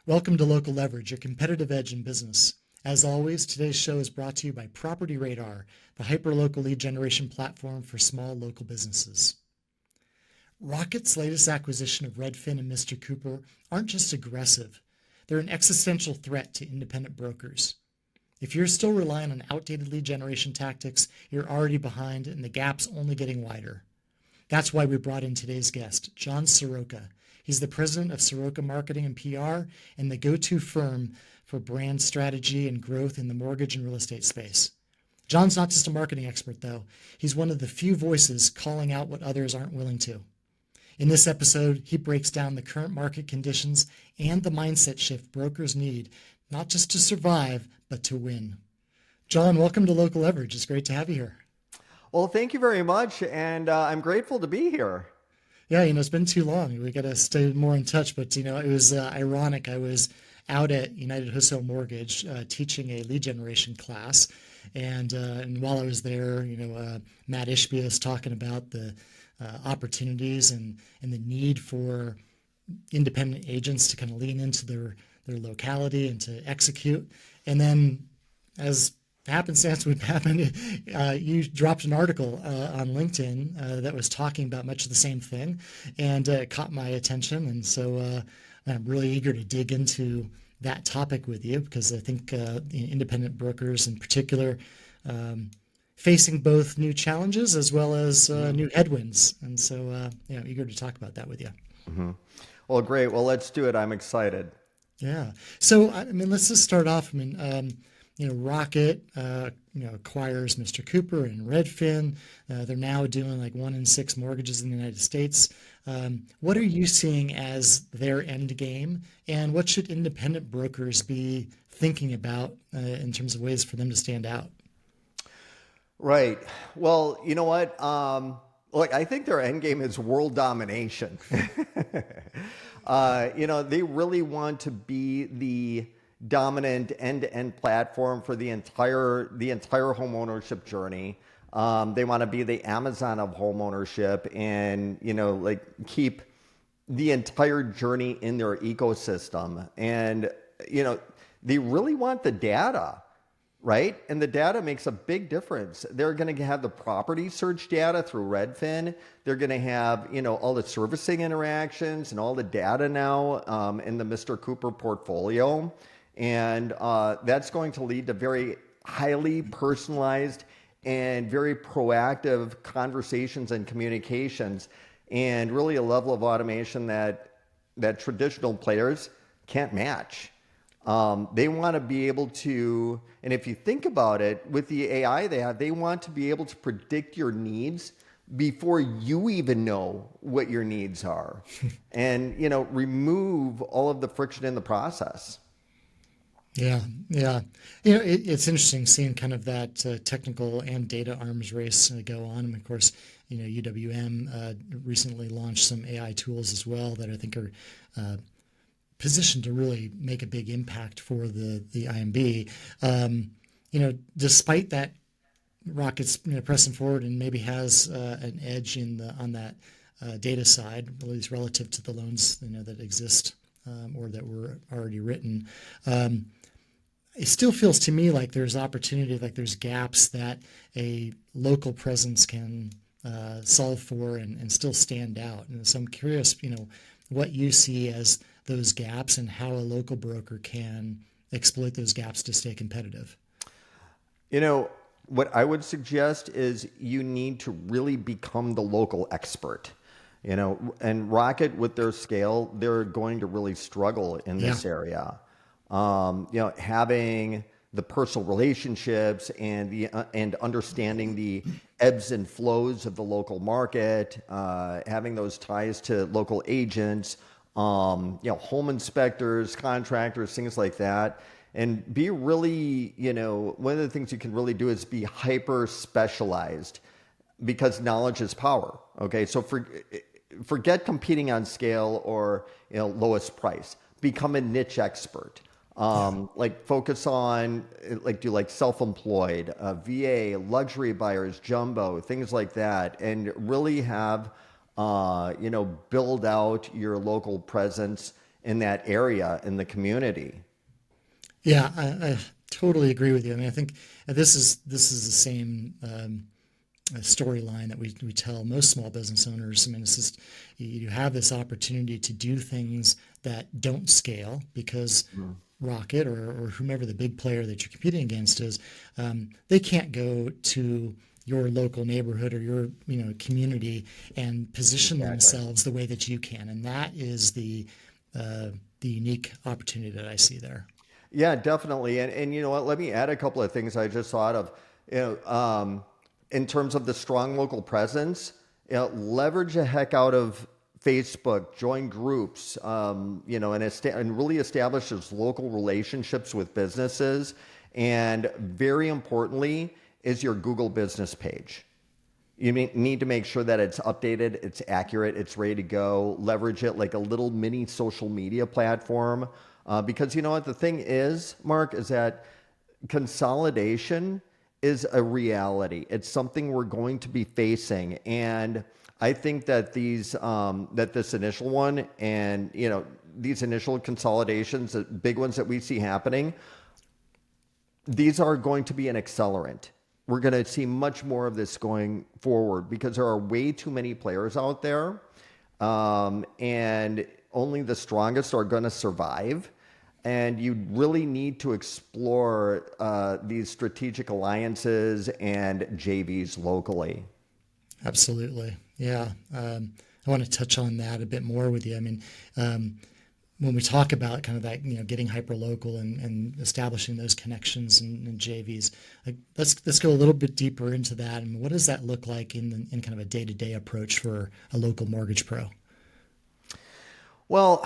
Welcome to Local Leverage, your competitive edge in business. As always, today's show is brought to you by PropertyRadar, the hyperlocal lead generation platform for small local businesses. Rocket's latest acquisition of Redfin and Mr. Cooper aren't just aggressive, they're an existential threat to independent brokers. If you're still relying on outdated lead generation tactics, you're already behind and the gap's only getting wider. That's why we brought in today's guest, John Seroka. He's the president of Seroka Marketing and PR and the go-to firm for brand strategy and growth in the mortgage and real estate space. John's not just a marketing expert, though. He's one of the few voices calling out what others aren't willing to. In this episode, he breaks down the current market conditions and the mindset shift brokers need, not just to survive, but to win. John, welcome to Local Leverage. It's great to have you here. Well, thank you very much, and I'm grateful to be here. Yeah, it's been too long. We got to stay more in touch. But, it was ironic. I was out at United Wholesale Mortgage teaching a lead generation class. And while I was there, Matt Ishbia was talking about the opportunities and the need for independent agents to kind of lean into their locality and to execute. And then as happenstance would happen, you dropped an article on LinkedIn that was talking about much of the same thing, and it caught my attention. And so I'm really eager to dig into that topic with you because I think independent brokers in particular facing both new challenges as well as new headwinds. And so eager to talk about that with you. Mm-hmm. Well, great. Well, let's do it. I'm excited. Yeah. So, let's just start off. Rocket, acquires Mr. Cooper and Redfin. They're now doing like 1 in 6 mortgages in the United States. What are you seeing as their end game, and what should independent brokers be thinking about in terms of ways for them to stand out? Right. Well, you know what? Look, I think their end game is world domination. They really want to be the dominant end-to-end platform for the entire home ownership journey. They want to be the Amazon of home ownership and, keep the entire journey in their ecosystem. And, they really want the data, right? And the data makes a big difference. They're going to have the property search data through Redfin. They're going to have, all the servicing interactions and all the data now in the Mr. Cooper portfolio. And that's going to lead to very highly personalized and very proactive conversations and communications, and really a level of automation that traditional players can't match. They want to be able to, and if you think about it, with the AI they have, they want to be able to predict your needs before you even know what your needs are, and remove all of the friction in the process. Yeah. It's interesting seeing kind of that technical and data arms race go on. And of course, UWM recently launched some AI tools as well that I think are positioned to really make a big impact for the IMB. Despite that, Rocket's pressing forward and maybe has an edge on that data side, at least relative to the loans that exist or that were already written. It still feels to me like there's opportunity, like there's gaps that a local presence can solve for and still stand out. And so I'm curious, what you see as those gaps and how a local broker can exploit those gaps to stay competitive. What I would suggest is you need to really become the local expert. And Rocket, with their scale, they're going to really struggle in this area. Having the personal relationships and understanding the ebbs and flows of the local market, having those ties to local agents, home inspectors, contractors, things like that. And be really, one of the things you can really do is be hyper specialized, because knowledge is power. Okay. So forget competing on scale or, lowest price. Become a niche expert. Focus on do self-employed, VA, luxury buyers, jumbo, things like that, and really have, build out your local presence in that area in the community. Yeah, I totally agree with you. I mean, I think this is the same storyline that we tell most small business owners. I mean, it's just you have this opportunity to do things that don't scale because Rocket or whomever the big player that you're competing against is, they can't go to your local neighborhood or your community and position Exactly. themselves the way that you can, and that is the unique opportunity that I see there. Yeah, definitely. And you know what? Let me add a couple of things I just thought of. In terms of the strong local presence, leverage the heck out of Facebook, join groups, and really establish those local relationships with businesses. And very importantly, is your Google business page. You need to make sure that it's updated, it's accurate, it's ready to go. Leverage it like a little mini social media platform. Because you know what the thing is, Mark, is that consolidation is a reality. It's something we're going to be facing, and I think that this initial one, and these initial consolidations, the big ones that we see happening, these are going to be an accelerant. We're going to see much more of this going forward because there are way too many players out there, and only the strongest are going to survive. And you really need to explore these strategic alliances and JVs locally. Absolutely. Yeah. I want to touch on that a bit more with you. I mean, when we talk about kind of that, getting hyper local and establishing those connections and JVs, like let's go a little bit deeper into that. And what does that look like in kind of a day-to-day approach for a local mortgage pro? Well,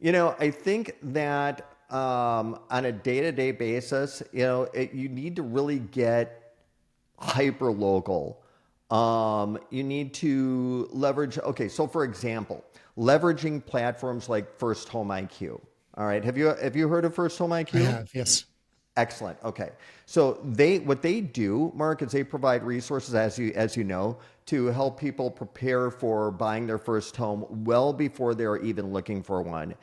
I think that on a day-to-day basis, you need to really get hyper local. You need to leverage. Okay, so for example, leveraging platforms like FirstHomeIQ. All right, have you heard of I FirstHomeIQ? have, yes. Excellent. Okay. So what they do, Mark, is they provide resources, as you know, to help people prepare for buying their first home well before they're even looking for one.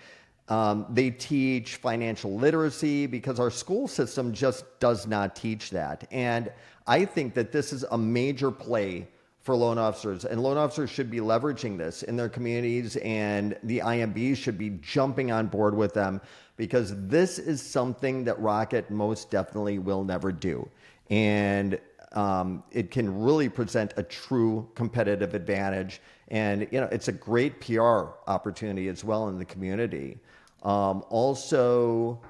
They teach financial literacy because our school system just does not teach that. And I think that this is a major play for loan officers, and loan officers should be leveraging this in their communities, and the IMBs should be jumping on board with them because this is something that Rocket most definitely will never do. And it can really present a true competitive advantage. And, it's a great PR opportunity as well in the community. Also,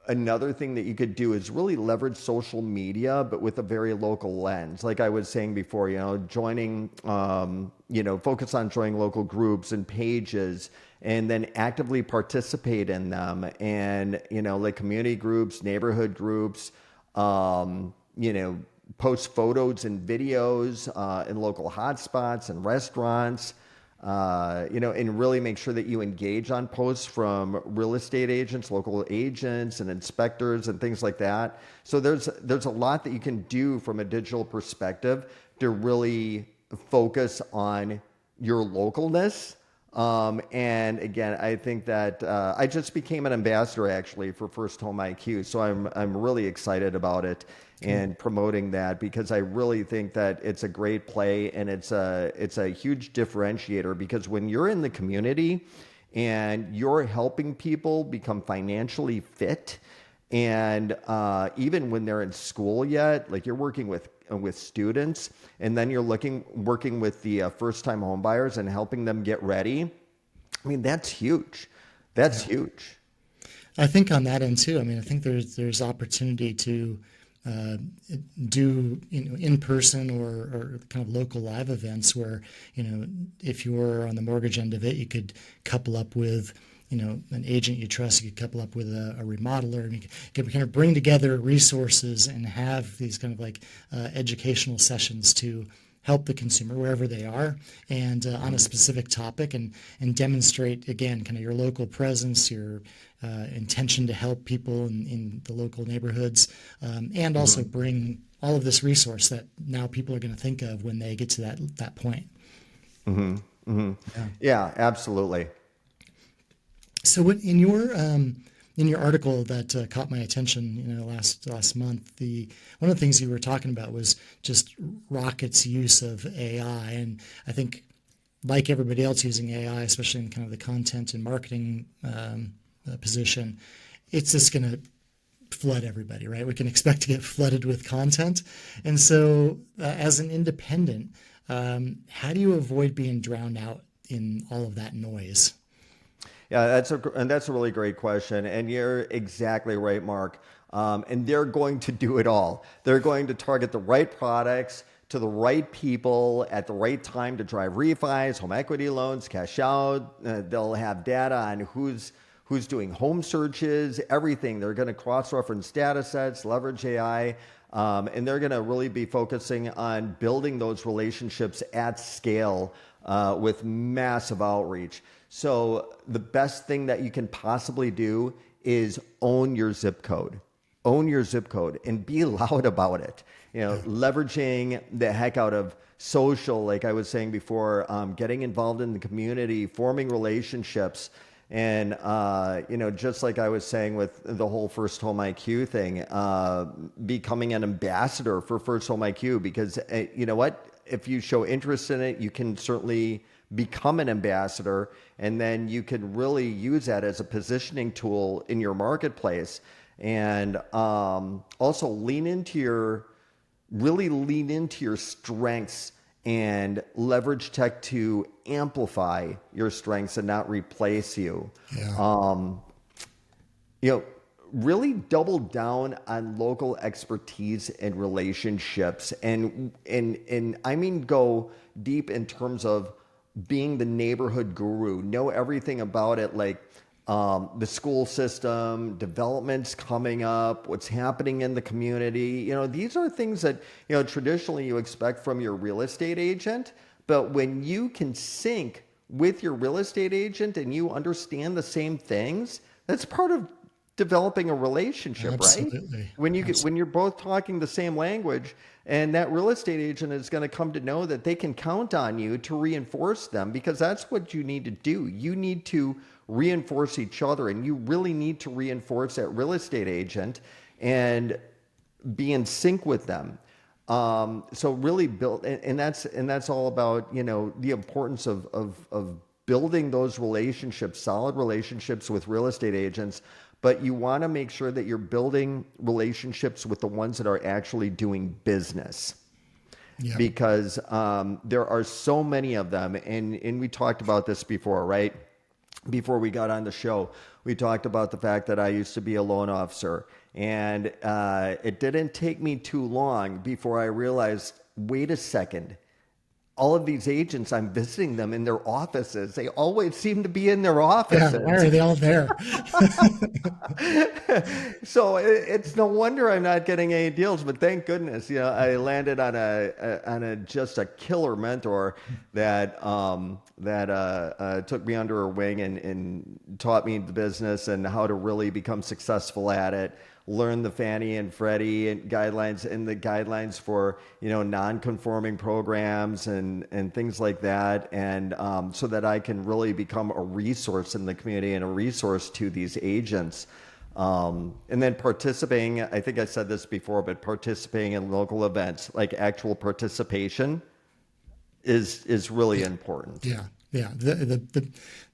another thing that you could do is really leverage social media, but with a very local lens. Like I was saying before, joining, focus on joining local groups and pages and then actively participate in them. And, like community groups, neighborhood groups, post photos and videos in local hotspots and restaurants. And really make sure that you engage on posts from real estate agents, local agents, and inspectors, and things like that. So there's a lot that you can do from a digital perspective to really focus on your localness. And again, I think that I just became an ambassador actually for First Home IQ, so I'm really excited about it and promoting that because I really think that it's a great play and it's a huge differentiator because when you're in the community and you're helping people become financially fit, and even when they're in school yet, like you're working with students, and then you're working with the first-time home buyers and helping them get ready. I mean, that's huge. That's huge. I think on that end too. I mean, I think there's opportunity to do in person or kind of local live events where if you're on the mortgage end of it, you could couple up with an agent you trust. You could couple up with a remodeler, and you could kind of bring together resources and have these kind of like educational sessions to help the consumer wherever they are and on a specific topic and demonstrate again kind of your local presence, your intention to help people in the local neighborhoods, and also bring all of this resource that now people are going to think of when they get to that point. Mm-hmm. Mm-hmm. Yeah. Yeah, absolutely. So what, in your article that caught my attention, last month, the one of the things you were talking about was just Rocket's use of AI, and I think like everybody else using AI, especially in kind of the content and marketing position, it's just going to flood everybody, right? We can expect to get flooded with content, and so as an independent, how do you avoid being drowned out in all of that noise? Yeah, that's a really great question, and you're exactly right, Mark. And they're going to do it all. They're going to target the right products to the right people at the right time to drive refis, home equity loans, cash out. They'll have data on who's doing home searches, everything. They're going to cross-reference data sets, leverage AI, and they're going to really be focusing on building those relationships at scale with massive outreach. So the best thing that you can possibly do is own your zip code. Own your zip code and be loud about it. Leveraging the heck out of social, like I was saying before, getting involved in the community, forming relationships. And, just like I was saying with the whole First Home IQ thing, becoming an ambassador for First Home IQ, because you know what? If you show interest in it, you can certainly become an ambassador, and then you can really use that as a positioning tool in your marketplace. And also really lean into your strengths and leverage tech to amplify your strengths and not replace you. Yeah. Really double down on local expertise and relationships, and I mean go deep in terms of being the neighborhood guru. Know everything about it, like the school system, developments coming up, what's happening in the community. These are things that traditionally you expect from your real estate agent, but when you can sync with your real estate agent and you understand the same things, that's part of developing a relationship, Absolutely. right? When you're both talking the same language, and that real estate agent is going to come to know that they can count on you to reinforce them, because that's what you need to do. You need to reinforce each other, and you really need to reinforce that real estate agent and be in sync with them. So really build, and that's all about the importance of building those relationships, solid relationships with real estate agents. But you want to make sure that you're building relationships with the ones that are actually doing business. Yeah. Because there are so many of them. And we talked about this before, right? Before we got on the show, we talked about the fact that I used to be a loan officer. And it didn't take me too long before I realized, wait a second. All of these agents, I'm visiting them in their offices. They always seem to be in their offices. Yeah. Why are they all there? So it's no wonder I'm not getting any deals. But thank goodness, I landed on a just a killer mentor that took me under her wing and taught me the business and how to really become successful at it. Learn the Fannie and Freddie and the guidelines for non-conforming programs and things like that, and so that I can really become a resource in the community and a resource to these agents. And then participating, I think I said this before, but participating in local events, like actual participation, is really important. Yeah. Yeah.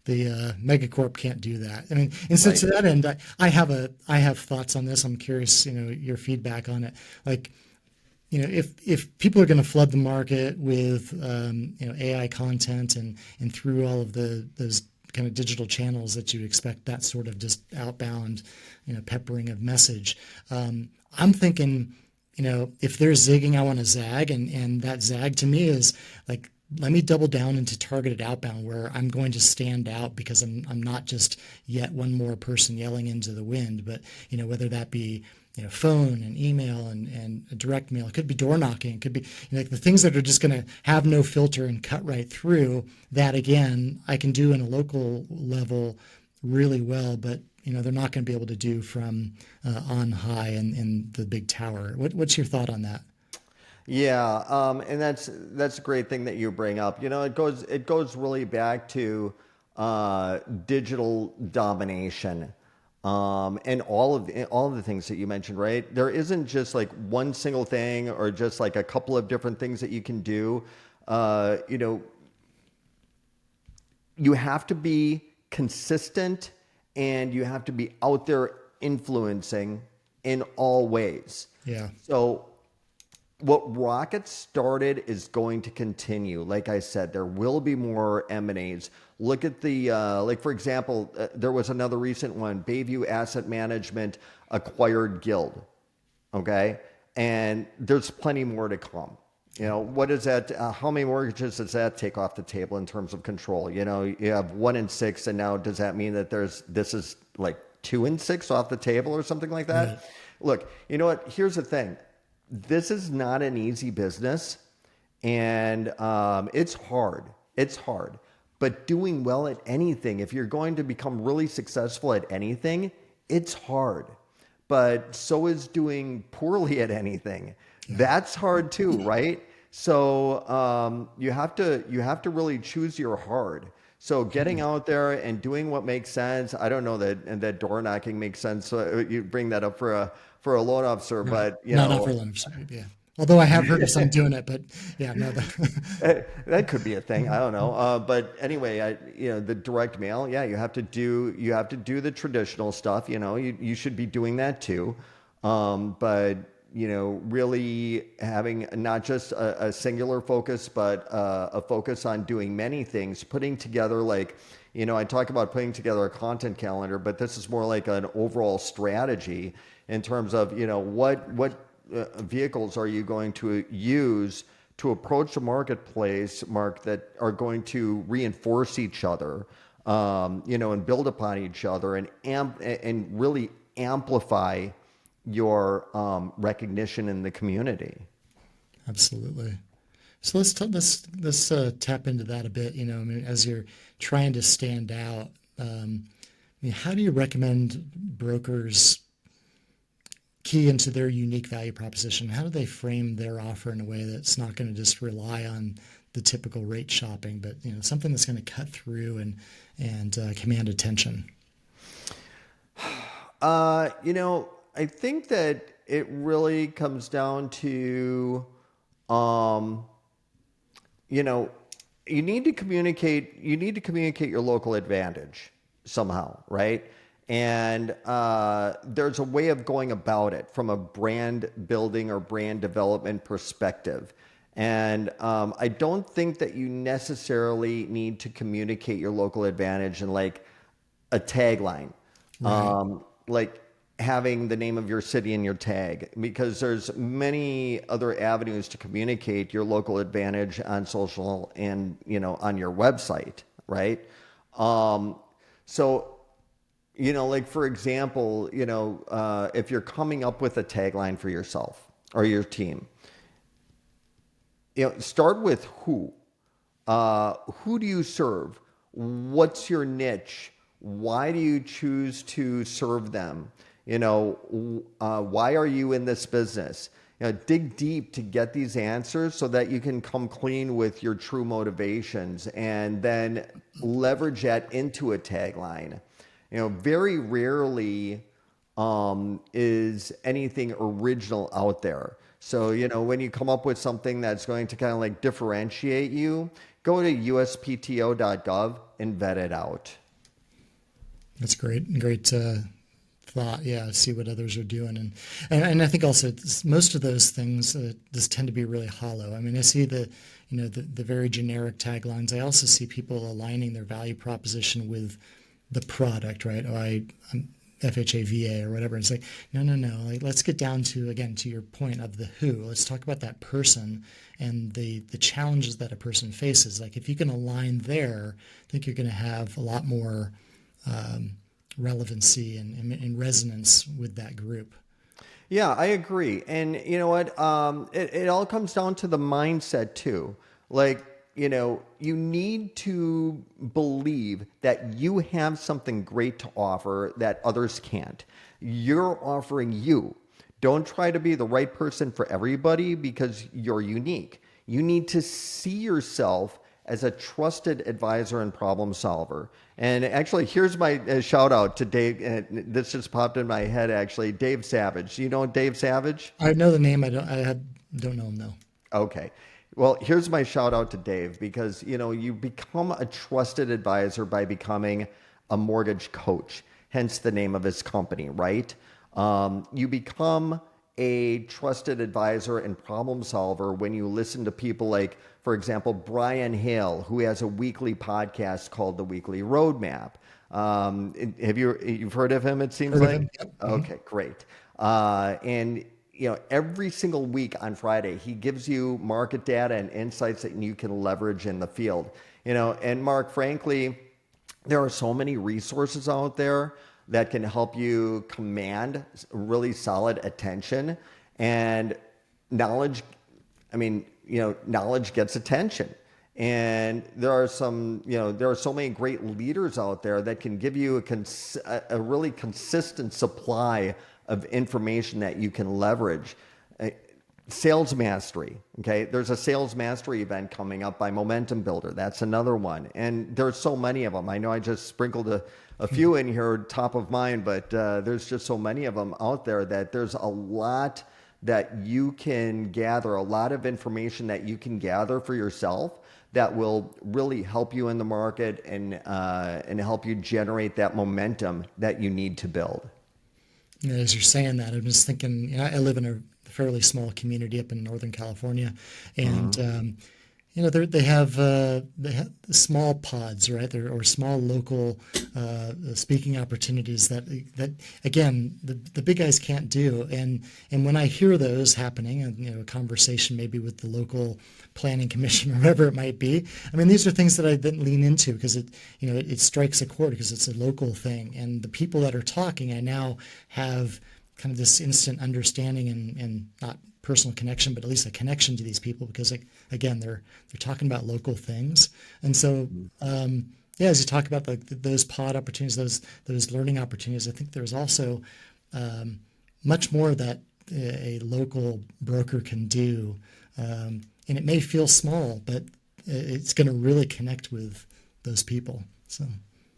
The megacorp can't do that. I mean, and so Right. to that end, I have thoughts on this. I'm curious, your feedback on it. Like, if people are going to flood the market with, AI content and through all of those kind of digital channels that you expect, that sort of just outbound, peppering of message. I'm thinking, if they're zigging, I want to zag, and that zag to me is like, let me double down into targeted outbound where I'm going to stand out because I'm not just yet one more person yelling into the wind, but whether that be phone and email and direct mail, it could be door knocking, it could be like the things that are just going to have no filter and cut right through. That again, I can do in a local level really well, but they're not going to be able to do from on high in the big tower. What's your thought on that? Yeah, and that's a great thing that you bring up. It goes really back to digital domination, and all of the things that you mentioned, right? There isn't just like one single thing or just like a couple of different things that you can do. You know, you have to be consistent and you have to be out there influencing in all ways. Yeah. So what Rocket started is going to continue. Like I said, there will be more M&As. Look at the, like for example, there was another recent one, Bayview Asset Management acquired Guild. Okay. And there's plenty more to come. You know, what is that? How many mortgages does that take off the table in terms of control? You know, you have 1 in 6, and now does that mean that this is like 2 in 6 off the table or something like that? Right. Look, you know what? Here's the thing. This is not an easy business, and it's hard. It's hard. But doing well at anything, if you're going to become really successful at anything, it's hard. But so is doing poorly at anything. That's hard too, right? So you have to really choose your hard. So getting out there and doing what makes sense. I don't know that door knocking makes sense. So you bring that up for a loan officer, but you No, not know for lunch. Yeah. Although I have heard of some doing it, but yeah, no. that could be a thing. I don't know. But anyway, the direct mail. Yeah, you have to do the traditional stuff. You know, you should be doing that too. But you know, really having not just a singular focus, but a focus on doing many things, putting together like, you know, I talk about putting together a content calendar, but this is more like an overall strategy in terms of, you know, what vehicles are you going to use to approach the marketplace, Mark, that are going to reinforce each other, you know, and build upon each other and really amplify your recognition in the community. Absolutely. So let's tap into that a bit. You know, I mean, as you're trying to stand out, I mean, how do you recommend brokers key into their unique value proposition? How do they frame their offer in a way that's not going to just rely on the typical rate shopping, but you know, something that's going to cut through and command attention? You know, I think that it really comes down to, you know, you need to communicate your local advantage somehow, right? And there's a way of going about it from a brand building or brand development perspective. And I don't think that you necessarily need to communicate your local advantage in like a tagline, Right. like having the name of your city in your tag, because there's many other avenues to communicate your local advantage on social and, you know, on your website, right? So you know, like for example, you know, if you're coming up with a tagline for yourself or your team, you know, start with who. Who do you serve? What's your niche? Why do you choose to serve them? You know, why are you in this business? You know, dig deep to get these answers so that you can come clean with your true motivations and then leverage that into a tagline. You know, very rarely is anything original out there. So, you know, when you come up with something that's going to kind of like differentiate you, go to uspto.gov and vet it out. That's great. Great thought. Yeah, see what others are doing, and I think also most of those things just tend to be really hollow. I mean, I see the very generic taglines. I also see people aligning their value proposition with the product, right? Oh, I'm FHAVA or whatever. It's like, no. Like, let's get down to, again, to your point of the who. Let's talk about that person and the challenges that a person faces. Like, if you can align there, I think you're going to have a lot more relevancy and resonance with that group. Yeah, I agree. And you know what? It all comes down to the mindset too. Like, you know, you need to believe that you have something great to offer that others can't. You're offering you. Don't try to be the right person for everybody because you're unique. You need to see yourself as a trusted advisor and problem solver. And actually, here's my shout out to Dave. This just popped in my head, actually. Dave Savage. Do you know Dave Savage? I know the name. Don't know him though. Okay. Well, here's my shout out to Dave because, you become a trusted advisor by becoming a mortgage coach, hence the name of his company, right? You become a trusted advisor and problem solver when you listen to people like, for example, Brian Hale, who has a weekly podcast called The Weekly Roadmap. You've heard of him, it seems Heard of like? him? Yep. Okay, great. And every single week on Friday, he gives you market data and insights that you can leverage in the field. And Mark, frankly, there are so many resources out there that can help you command really solid attention and knowledge. Knowledge gets attention. And there are so many great leaders out there that can give you a really consistent supply of information that you can leverage. Sales mastery. Okay. There's a sales mastery event coming up by Momentum Builder. That's another one. And there's so many of them. I know I just sprinkled a few in here top of mind, but there's just so many of them out there that there's a lot that you can gather, a lot of information that you can gather for yourself that will really help you in the market and help you generate that momentum that you need to build. As you're saying that, I'm just thinking, I live in a fairly small community up in Northern California, and they have small pods, right? Or small local speaking opportunities that again the big guys can't do. And when I hear those happening, and a conversation maybe with the local planning commission or whatever it might be, I mean, these are things that I then lean into because it strikes a chord because it's a local thing, and the people that are talking, I now have kind of this instant understanding and not personal connection, but at least a connection to these people because, again, they're talking about local things. And so, as you talk about those pod opportunities, those learning opportunities, I think there's also much more that a local broker can do. And it may feel small, but it's going to really connect with those people. So,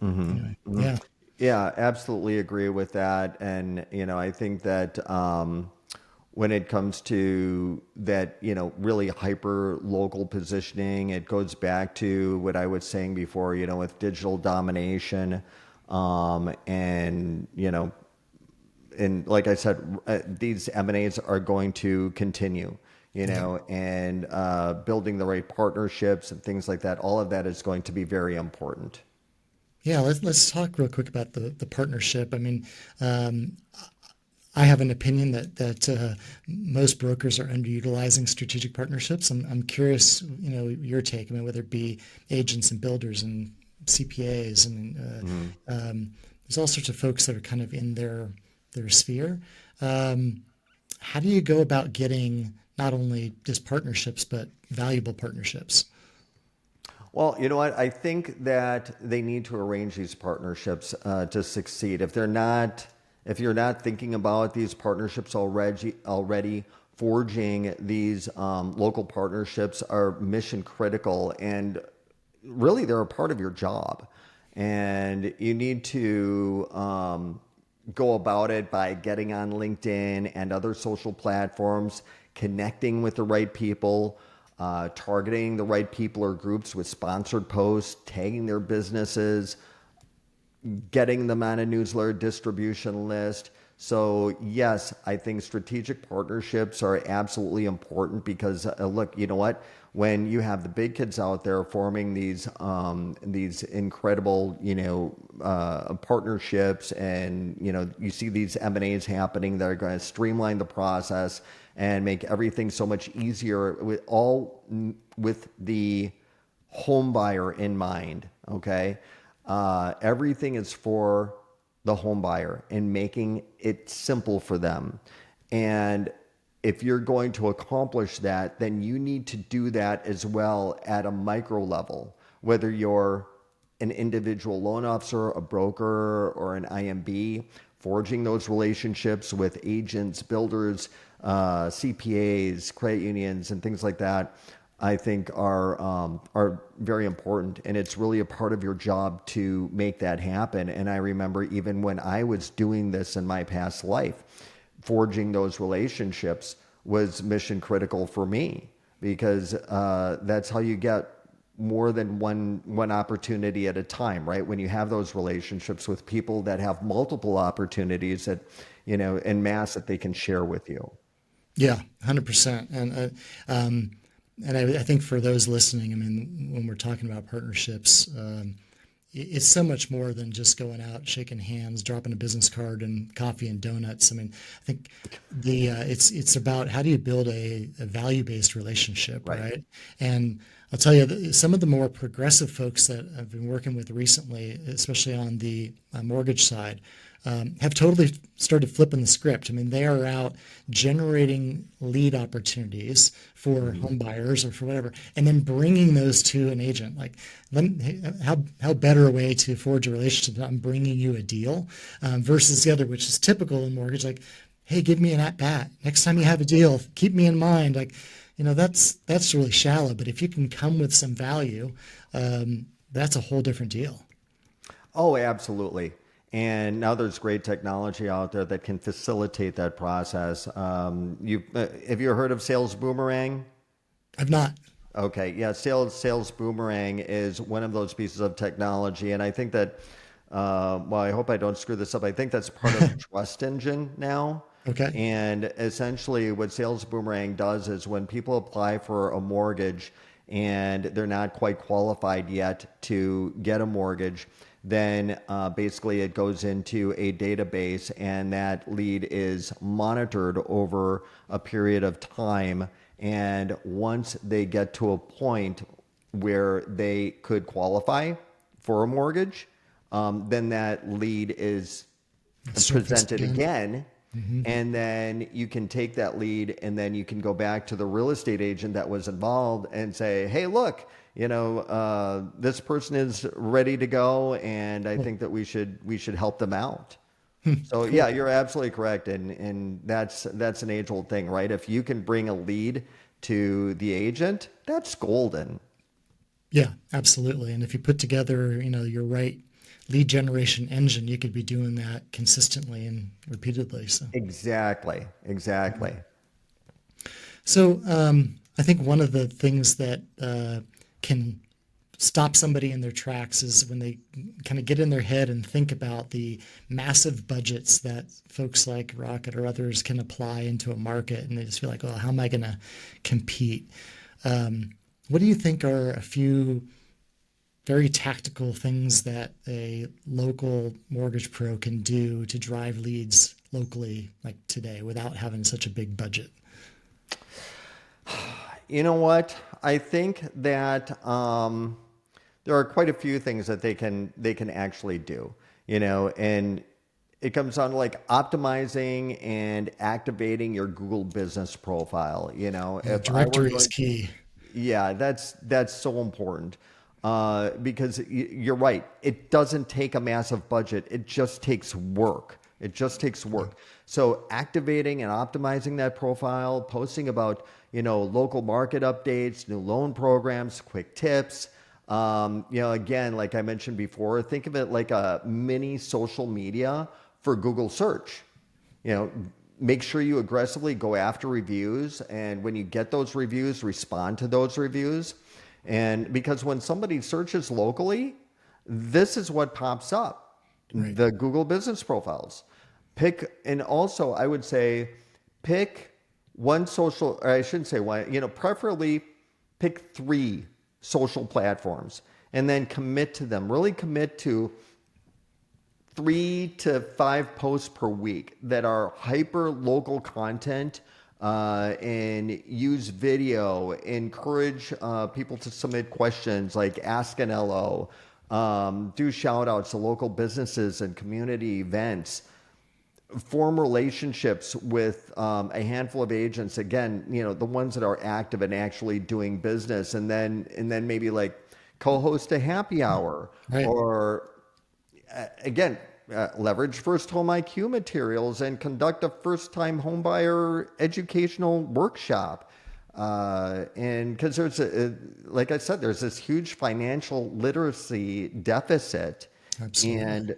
anyway, yeah. Yeah, absolutely agree with that. And, I think that when it comes to that, really hyper local positioning, it goes back to what I was saying before, with digital domination. And like I said, these M&As are going to continue, and building the right partnerships and things like that. All of that is going to be very important. Yeah, let's talk real quick about the partnership. I mean, I have an opinion that most brokers are underutilizing strategic partnerships. I'm curious, your take. I mean, whether it be agents and builders and CPAs, and there's all sorts of folks that are kind of in their sphere. How do you go about getting not only just partnerships but valuable partnerships? Well, you know what? I think that they need to arrange these partnerships to succeed. If you're not thinking about these partnerships already, forging these local partnerships are mission critical, and really they're a part of your job. And you need to go about it by getting on LinkedIn and other social platforms, connecting with the right people. Targeting the right people or groups with sponsored posts, tagging their businesses, getting them on a newsletter distribution list. So yes, I think strategic partnerships are absolutely important because look, you know what? When you have the big kids out there forming these incredible, partnerships, and you see these M&As happening that are going to streamline the process and make everything so much easier with the home buyer in mind. Okay, everything is for the home buyer and making it simple for them. And if you're going to accomplish that, then you need to do that as well at a micro level, whether you're an individual loan officer, a broker, or an IMB, forging those relationships with agents, builders, CPAs, credit unions, and things like that. I think are very important, and it's really a part of your job to make that happen. And I remember even when I was doing this in my past life, forging those relationships was mission critical for me because that's how you get more than one opportunity at a time, right? When you have those relationships with people that have multiple opportunities that, en masse that they can share with you. Yeah, 100%. And I think for those listening, I mean, when we're talking about partnerships, it's so much more than just going out, shaking hands, dropping a business card, and coffee and donuts. I mean, I think it's about how do you build a value-based relationship, Right. right? And I'll tell you, some of the more progressive folks that I've been working with recently, especially on the mortgage side, have totally started flipping the script. I mean, they are out generating lead opportunities for home buyers or for whatever, and then bringing those to an agent. Like, hey, how better a way to forge a relationship than I'm bringing you a deal versus the other, which is typical in mortgage. Like, hey, give me an at bat. Next time you have a deal, keep me in mind. Like, that's really shallow. But if you can come with some value, that's a whole different deal. Oh, absolutely. And now there's great technology out there that can facilitate that process. Have you heard of Sales Boomerang? I've not. Okay, yeah, Sales Boomerang is one of those pieces of technology, and I think that, well, I hope I don't screw this up. I think that's part of Trust Engine now. Okay. And essentially, what Sales Boomerang does is when people apply for a mortgage and they're not quite qualified yet to get a mortgage, then basically it goes into a database and that lead is monitored over a period of time. And once they get to a point where they could qualify for a mortgage, then that lead is Surfaced presented again. again. And then you can take that lead and then you can go back to the real estate agent that was involved and say, hey, look, this person is ready to go, and I think that we should help them out. So Cool. yeah, you're absolutely correct, and that's an age-old thing, right? If you can bring a lead to the agent, that's golden. Yeah, absolutely. And if you put together, your right lead generation engine, you could be doing that consistently and repeatedly. Exactly. So I think one of the things that can stop somebody in their tracks is when they kind of get in their head and think about the massive budgets that folks like Rocket or others can apply into a market, and they just feel like, oh, how am I going to compete? What do you think are a few very tactical things that a local mortgage pro can do to drive leads locally, like today, without having such a big budget? You know what? I think that there are quite a few things that they can actually do. And it comes down to like optimizing and activating your Google business profile. If I were Directory is going, key. yeah, that's so important because you're right. It doesn't take a massive budget. It just takes work. So activating and optimizing that profile, posting about local market updates, new loan programs, quick tips. Again, like I mentioned before, think of it like a mini social media for Google search. Make sure you aggressively go after reviews, and when you get those reviews, respond to those reviews. And because when somebody searches locally, this is what pops up, Right. the Google business profiles. And also I would say pick one social, or I shouldn't say one, preferably pick 3 social platforms and then commit to them. Really commit to 3 to 5 posts per week that are hyper local content, and use video. Encourage people to submit questions like Ask an LO. Do shout outs to local businesses and community events. Form relationships with a handful of agents. Again, the ones that are active and actually doing business, and then maybe like co-host a happy hour, Right. or again, leverage FirstHomeIQ materials and conduct a first-time homebuyer educational workshop. And because like I said, there's this huge financial literacy deficit, Absolutely. and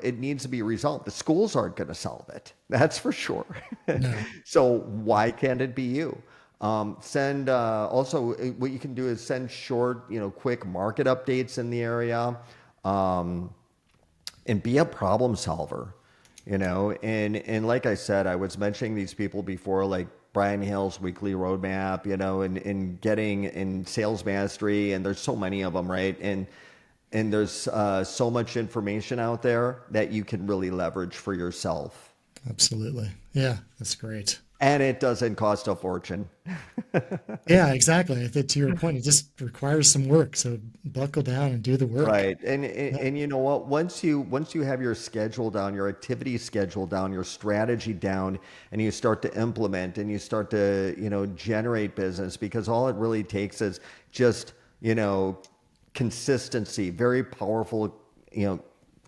it needs to be resolved. The schools aren't going to solve it, that's for sure. No. So why can't it be you? Send also what you can do is send short, quick market updates in the area, and be a problem solver. And like I said, I was mentioning these people before, like Brian Hill's weekly roadmap, and getting in sales mastery, and there's so many of them, right? And there's so much information out there that you can really leverage for yourself. Absolutely. Yeah, that's great. And it doesn't cost a fortune. Yeah, exactly. To your point, it just requires some work. So buckle down and do the work. Right. And you know what? Once you have your schedule down, your activity schedule down, your strategy down, and you start to implement and you start to, generate business, because all it really takes is just, consistency, very powerful,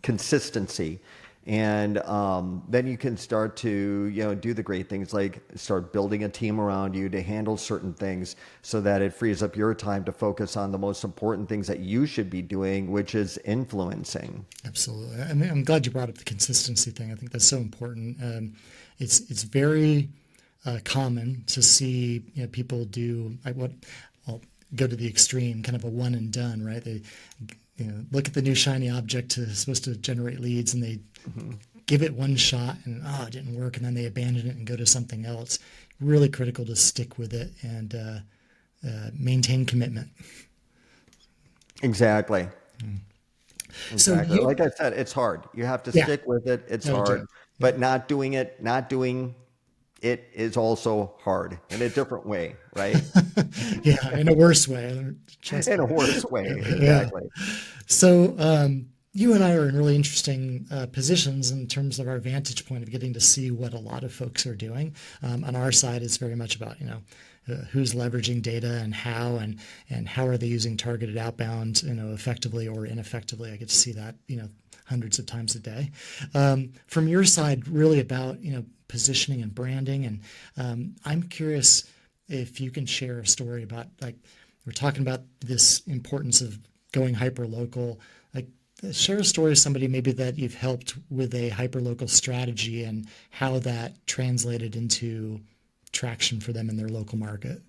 consistency. And then you can start to, do the great things, like start building a team around you to handle certain things, so that it frees up your time to focus on the most important things that you should be doing, which is influencing. Absolutely. I mean, I'm glad you brought up the consistency thing. I think that's so important. It's very common to see people do what I'll go to the extreme, kind of a one and done, right? They look at the new shiny object supposed to generate leads, and they give it one shot, and it didn't work, and then they abandon it and go to something else. Really critical to stick with it and maintain commitment. Exactly. So Exactly. Like I said, it's hard. You have to yeah, stick with it. It's no hard. joke. But not doing it is also hard in a different way, right? Yeah, in a worse way. Trust In me. a worse way. Yeah. Exactly. So you and I are in really interesting positions in terms of our vantage point of getting to see what a lot of folks are doing. On our side, it's very much about who's leveraging data and how are they using targeted outbound effectively or ineffectively. I get to see that hundreds of times a day. From your side, really about positioning and branding, and I'm curious if you can share a story about, like, we're talking about this importance of going hyper local. Like, share a story of somebody maybe that you've helped with a hyper local strategy and how that translated into traction for them in their local market.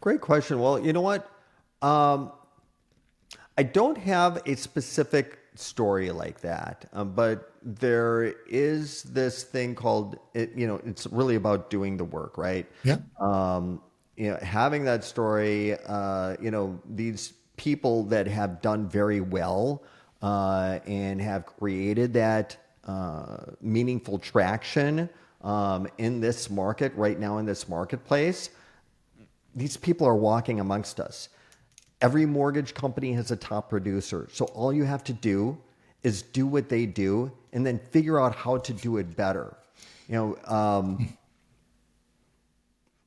Great question. Well, you know what? I don't have a specific story like that, but there is this thing called it. It's really about doing the work, right? Yeah. Having that story. These people that have done very well and have created that meaningful traction in this market right now, in this marketplace. These people are walking amongst us. Every mortgage company has a top producer. So all you have to do is do what they do and then figure out how to do it better.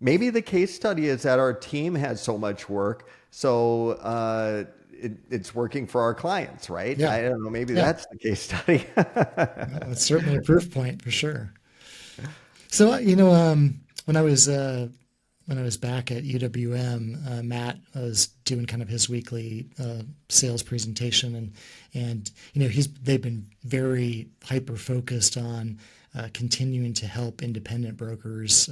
Maybe the case study is that our team has so much work, so it's working for our clients, right? Yeah. I don't know. Maybe Yeah. that's the case study. That's certainly a proof point for sure. So, when I was back at UWM, Matt was doing kind of his weekly sales presentation, and they've been very hyper focused on continuing to help independent brokers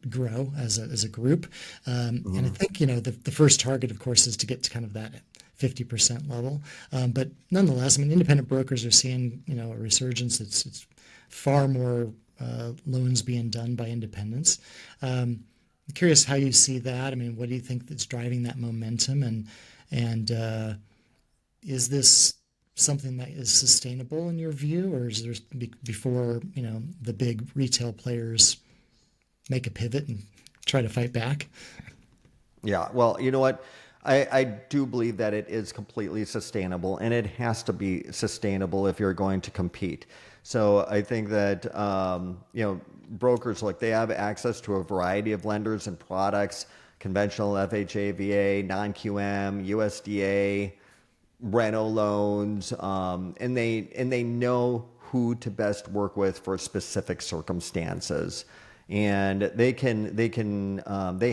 grow as a group. And I think the first target, of course, is to get to kind of that 50% level. But nonetheless, I mean, independent brokers are seeing a resurgence. It's far more loans being done by independents. I'm curious how you see that. I mean, what do you think that's driving that momentum, and is this something that is sustainable in your view, or is there before the big retail players make a pivot and try to fight back? Yeah, well, you know what? I do believe that it is completely sustainable, and it has to be sustainable if you're going to compete. So I think that brokers, like, they have access to a variety of lenders and products: conventional FHA, VA, non-QM, USDA, reno loans, and they know who to best work with for specific circumstances. and they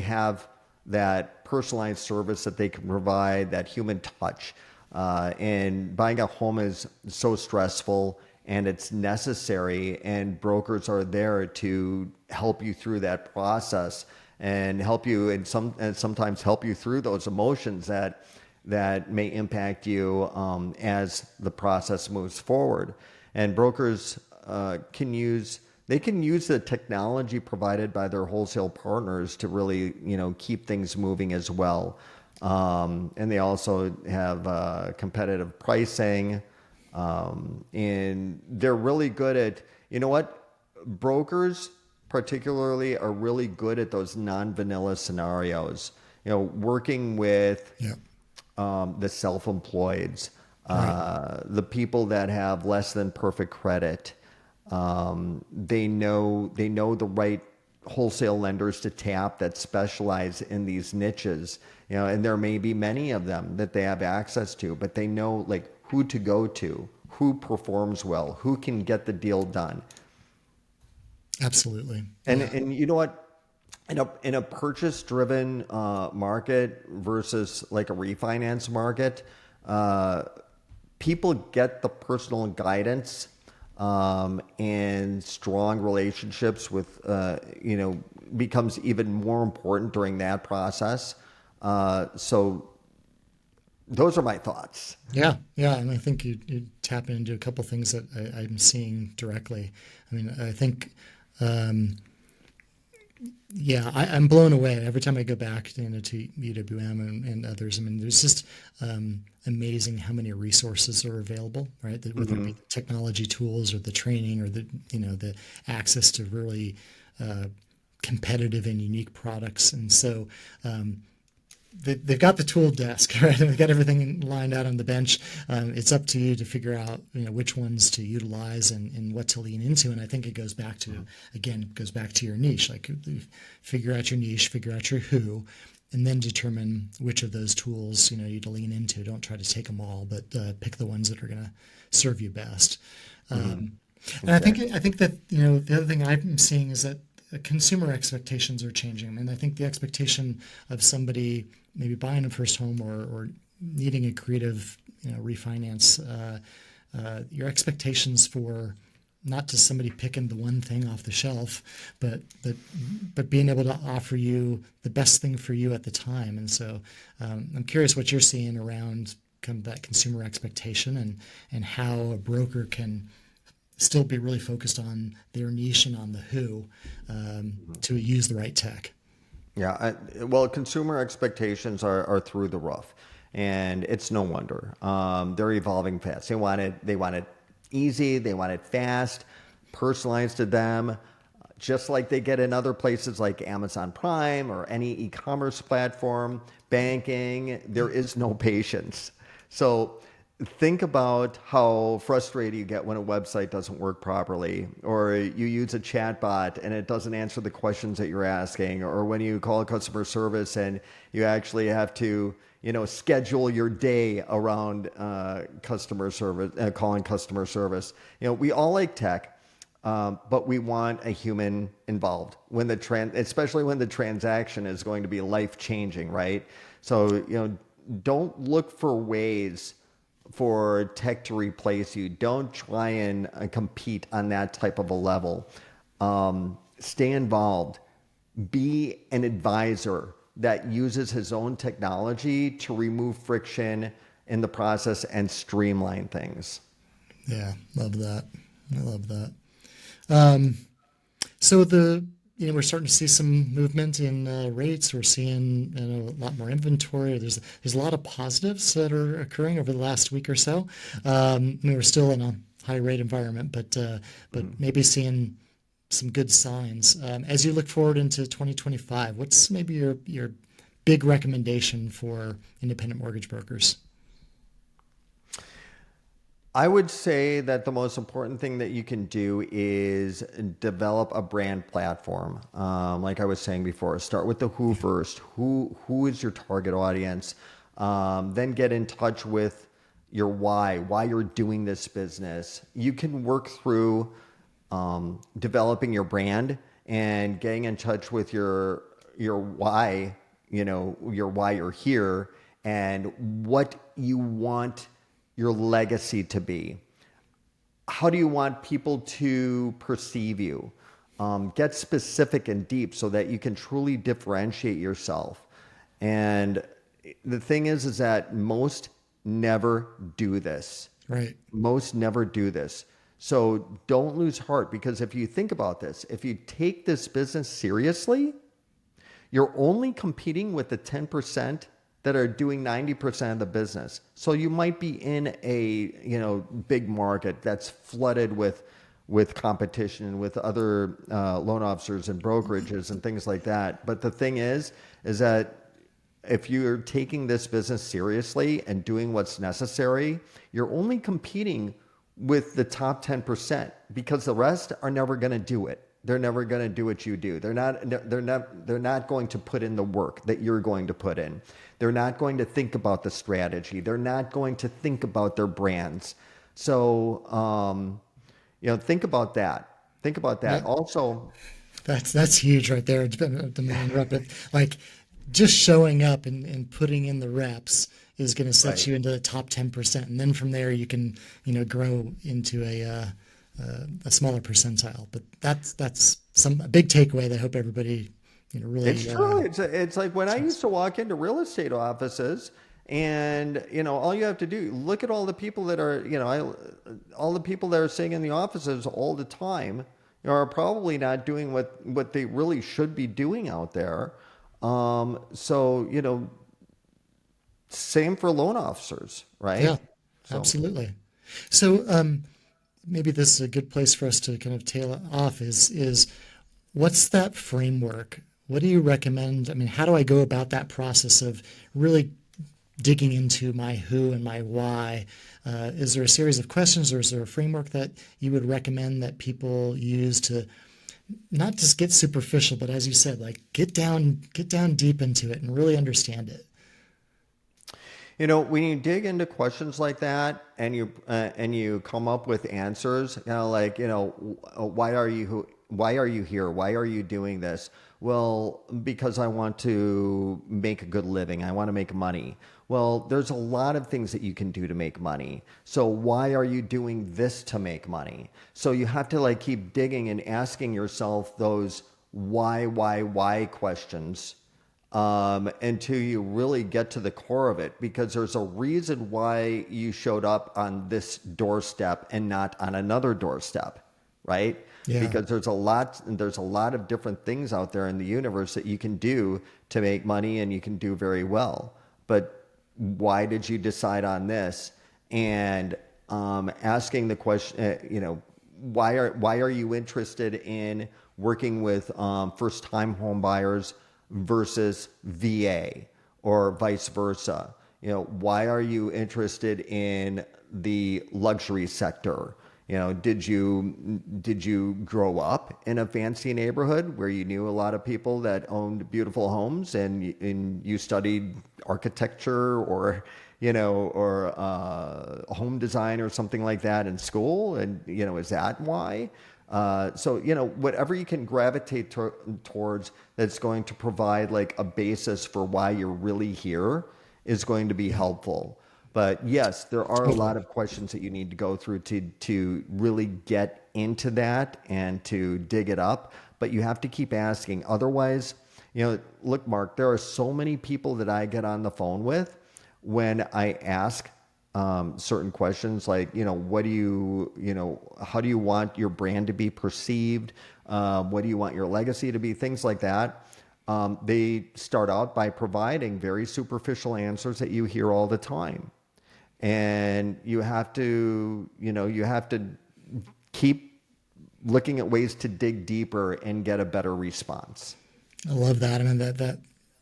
have that personalized service that they can provide, that human touch. And buying a home is so stressful, and it's necessary, and brokers are there to help you through that process and help you, and sometimes help you through those emotions that may impact you as the process moves forward. And brokers can use the technology provided by their wholesale partners to really, keep things moving as well. And they also have competitive pricing, and they're really good at, brokers particularly are really good at those non-vanilla scenarios, working with the self-employeds, the people that have less than perfect credit. They know the right wholesale lenders to tap that specialize in these niches, and there may be many of them that they have access to, but they know like who to go to, who performs well, who can get the deal done. Absolutely. And you know what? In a purchase-driven market versus like a refinance market, people get the personal guidance and strong relationships with, becomes even more important during that process. So those are my thoughts. Yeah, and I think you tap into a couple things that I'm seeing directly. I mean, I think, I'm blown away every time I go back to UWM and others. I mean, there's just amazing how many resources are available, right? Whether it be the technology tools or the training or the access to really competitive and unique products. And so they've got the tool desk, right? They've got everything lined out on the bench. It's up to you to figure out, which ones to utilize and what to lean into. And I think it goes back to, your niche. Like, figure out your niche, figure out your who, and then determine which of those tools, you to lean into. Don't try to take them all, but pick the ones that are going to serve you best. And I think that, the other thing I'm seeing is that consumer expectations are changing. And I think the expectation of somebody maybe buying a first home or needing a creative, refinance, your expectations for not just somebody picking the one thing off the shelf, but being able to offer you the best thing for you at the time. And so I'm curious what you're seeing around kind of that consumer expectation and how a broker can still be really focused on their niche and on the who to use the right tech. Yeah, well, consumer expectations are through the roof, and it's no wonder. They're evolving fast. They want it easy, they want it fast, personalized to them, just like they get in other places like Amazon Prime or any e-commerce platform, banking. There is no patience. So think about how frustrated you get when a website doesn't work properly, or you use a chatbot and it doesn't answer the questions that you're asking, or when you call customer service and you actually have to, schedule your day around customer service, calling customer service. We all like tech, but we want a human involved when especially when the transaction is going to be life-changing, right? So, don't look for ways for tech to replace you. Don't try and compete on that type of a level. Stay involved. Be an advisor that uses his own technology to remove friction in the process and streamline things. Yeah, love that. I love that. So we're starting to see some movement in rates. We're seeing a lot more inventory. There's a lot of positives that are occurring over the last week or so. We're still in a high rate environment, but maybe seeing some good signs. As you look forward into 2025, what's maybe your big recommendation for independent mortgage brokers? I would say that the most important thing that you can do is develop a brand platform. Like I was saying before, start with the who first. Who is your target audience? Then get in touch with your why you're doing this business. You can work through developing your brand and getting in touch with your why, your why you're here and what you want your legacy to be. How do you want people to perceive you? Get specific and deep so that you can truly differentiate yourself. And the thing is that most never do this. Right. Most never do this. So don't lose heart, because if you think about this, if you take this business seriously, you're only competing with the 10% that are doing 90% of the business. So you might be in a, big market that's flooded with competition, with other loan officers and brokerages and things like that. But the thing is that if you're taking this business seriously and doing what's necessary, you're only competing with the top 10%, because the rest are never going to do it. They're never going to do what you do. They're not going to put in the work that you're going to put in. They're not going to think about the strategy. They're not going to think about their brands. So, think about that. Think about that. Yeah. Also, That's huge right there. It's been the main rep. Like just showing up and putting in the reps is going to set right. you into the top 10%. And then from there you can, grow into a smaller percentile. But that's a big takeaway that I hope everybody, really. It's true. It's like when I used to walk into real estate offices, and all you have to do, look at all the people that are, all the people that are sitting in the offices all the time, are probably not doing what they really should be doing out there. So same for loan officers, right? Yeah, So absolutely. So maybe this is a good place for us to kind of tail it off is what's that framework? What do you recommend? I mean, how do I go about that process of really digging into my who and my why? Is there a series of questions, or is there a framework that you would recommend that people use to not just get superficial, but as you said, like get down deep into it and really understand it? when you dig into questions like that, and you come up with answers, like, why are you here? Why are you doing this? Well, because I want to make a good living. I want to make money. Well, there's a lot of things that you can do to make money. So why are you doing this to make money? So you have to keep digging and asking yourself those why questions, until you really get to the core of it, because there's a reason why you showed up on this doorstep and not on another doorstep, right? Yeah. Because there's a lot of different things out there in the universe that you can do to make money, and you can do very well. But why did you decide on this? And asking the question, why are you interested in working with first-time home buyers versus VA, or vice versa? Why are you interested in the luxury sector? Did you grow up in a fancy neighborhood where you knew a lot of people that owned beautiful homes, and you studied architecture, or home design or something like that in school? And is that why? So whatever you can gravitate towards that's going to provide a basis for why you're really here is going to be helpful. But yes, there are a lot of questions that you need to go through to really get into that and to dig it up. But you have to keep asking. Otherwise, look, Mark, there are so many people that I get on the phone with when I ask certain questions, like, what do how do you want your brand to be perceived? What do you want your legacy to be? Things like that. They start out by providing very superficial answers that you hear all the time. And you have to keep looking at ways to dig deeper and get a better response. I love that. I mean, that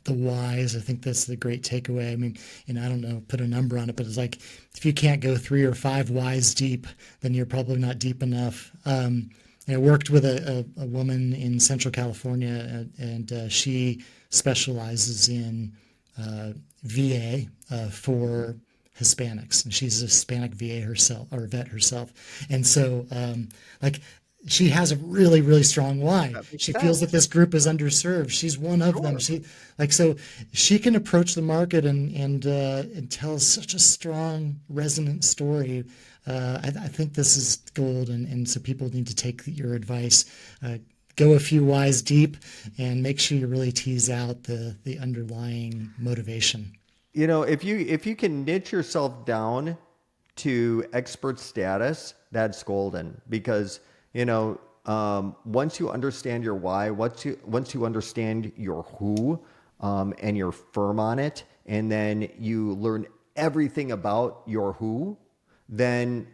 the whys, I think that's the great takeaway. I mean, I don't know, put a number on it, but it's like, if you can't go 3 or 5 whys deep, then you're probably not deep enough. I worked with a woman in Central California, and she specializes in VA for Hispanics, and she's a Hispanic VA herself, or vet herself. And so, like, she has a really, really strong why. That makes She feels that sense. this group is underserved. She's one of them. Sure. So she can approach the market and tell such a strong, resonant story. I think this is gold, and so people need to take your advice. Go a few whys deep, and make sure you really tease out the underlying motivation. If you can niche yourself down to expert status, that's golden because once you understand your why, once you understand your who, and your firm on it, and then you learn everything about your who, then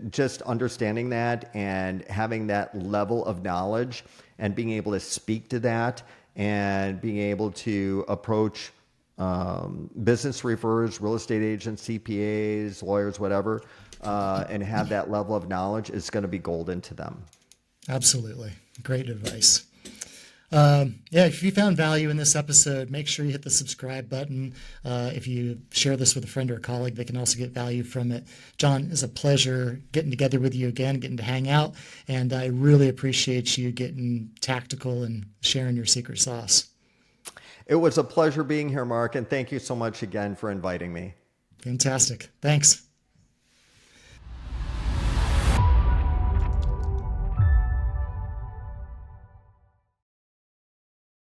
just understanding that and having that level of knowledge and being able to speak to that and being able to approach business referrers, real estate agents, CPAs, lawyers, whatever, and have that level of knowledge is going to be golden to them. Absolutely. Great advice. Yeah, if you found value in this episode, make sure you hit the subscribe button. If you share this with a friend or a colleague, they can also get value from it. John, it's a pleasure getting together with you again, getting to hang out, and I really appreciate you getting tactical and sharing your secret sauce. It was a pleasure being here, Mark, and thank you so much again for inviting me. Fantastic. Thanks.